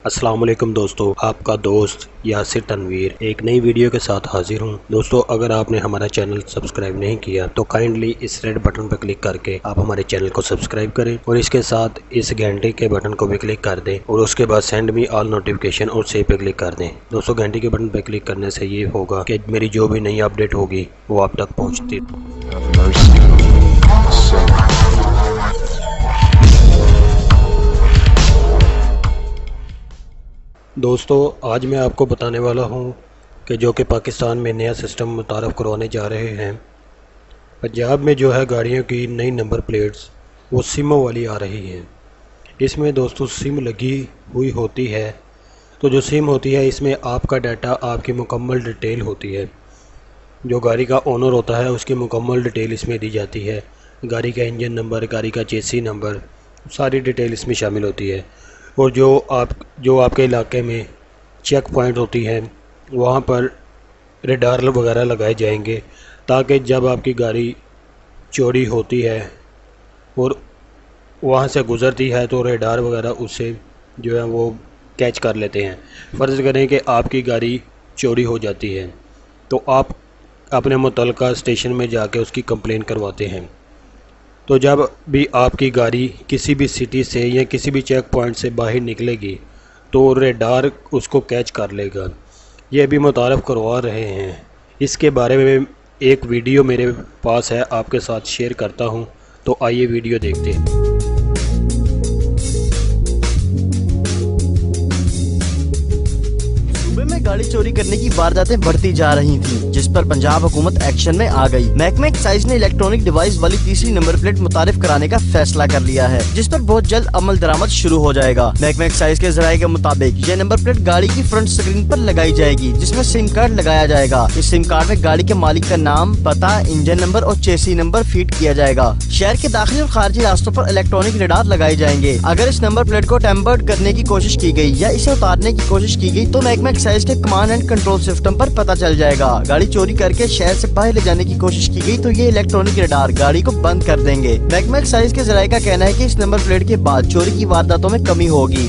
अस्सलाम वालेकुम दोस्तों, आपका दोस्त यासिर तनवीर एक नई वीडियो के साथ हाजिर हूं। दोस्तों, अगर आपने हमारा चैनल सब्सक्राइब नहीं किया तो काइंडली इस रेड बटन पर क्लिक करके आप हमारे चैनल को सब्सक्राइब करें और इसके साथ इस घंटे के बटन को भी क्लिक कर दें और उसके बाद सेंड मी ऑल नोटिफिकेशन और सेव पे क्लिक कर दें। दोस्तों, घंटे के बटन पर क्लिक करने से ये होगा कि मेरी जो भी नई अपडेट होगी वो आप तक पहुँचती। दोस्तों, आज मैं आपको बताने वाला हूं कि जो कि पाकिस्तान में नया सिस्टम मुतारफ़ करवाने जा रहे हैं। पंजाब में जो है गाड़ियों की नई नंबर प्लेट्स वो सिमों वाली आ रही हैं। इसमें दोस्तों सिम लगी हुई होती है, तो जो सिम होती है इसमें आपका डाटा, आपकी मुकम्मल डिटेल होती है। जो गाड़ी का ओनर होता है उसकी मुकम्मल डिटेल इसमें दी जाती है। गाड़ी का इंजन नंबर, गाड़ी का चेसी नंबर, सारी डिटेल इसमें शामिल होती है। और जो आपके इलाके में चेक पॉइंट होती है वहाँ पर रेडार वगैरह लगाए जाएंगे, ताकि जब आपकी गाड़ी चोरी होती है और वहाँ से गुज़रती है तो रेडार वगैरह उससे जो है वो कैच कर लेते हैं। फ़र्ज़ करें कि आपकी गाड़ी चोरी हो जाती है तो आप अपने मुतल्लिका स्टेशन में जाके उसकी कंप्लेन करवाते हैं। तो जब भी आपकी गाड़ी किसी भी सिटी से या किसी भी चेक पॉइंट से बाहर निकलेगी तो रेडार उसको कैच कर लेगा। ये भी मुतारफ़ करवा रहे हैं। इसके बारे में एक वीडियो मेरे पास है, आपके साथ शेयर करता हूं, तो आइए वीडियो देखते हैं। गाड़ी चोरी करने की वारदातें बढ़ती जा रही थीं, जिस पर पंजाब हुकूमत एक्शन में आ गई। महकमा एक्साइज ने इलेक्ट्रॉनिक डिवाइस वाली तीसरी नंबर प्लेट मुतारिफ कराने का फैसला कर लिया है, जिस पर बहुत जल्द अमल दरामद शुरू हो जाएगा। महकमा एक्साइज के जराये के मुताबिक ये नंबर प्लेट गाड़ी की फ्रंट स्क्रीन पर लगाई जाएगी, जिसमें सिम कार्ड लगाया जाएगा। इस सिम कार्ड में गाड़ी के मालिक का नाम, पता, इंजन नंबर और चेसी नंबर फीड किया जाएगा। शहर के दाखिली और खारजी रास्तों पर इलेक्ट्रॉनिक रेडार लगाए जाएंगे। अगर इस नंबर प्लेट को टेम्पर्ड करने की कोशिश की गई या इसे उतारने की कोशिश की गई तो महकमा एक्साइज के कमांड एंड कंट्रोल सिस्टम पर पता चल जाएगा। गाड़ी चोरी करके शहर से बाहर ले जाने की कोशिश की गई तो ये इलेक्ट्रॉनिक रेडार गाड़ी को बंद कर देंगे। महकमा एक्साइज के जराये का कहना है कि इस नंबर प्लेट के बाद चोरी की वारदातों में कमी होगी।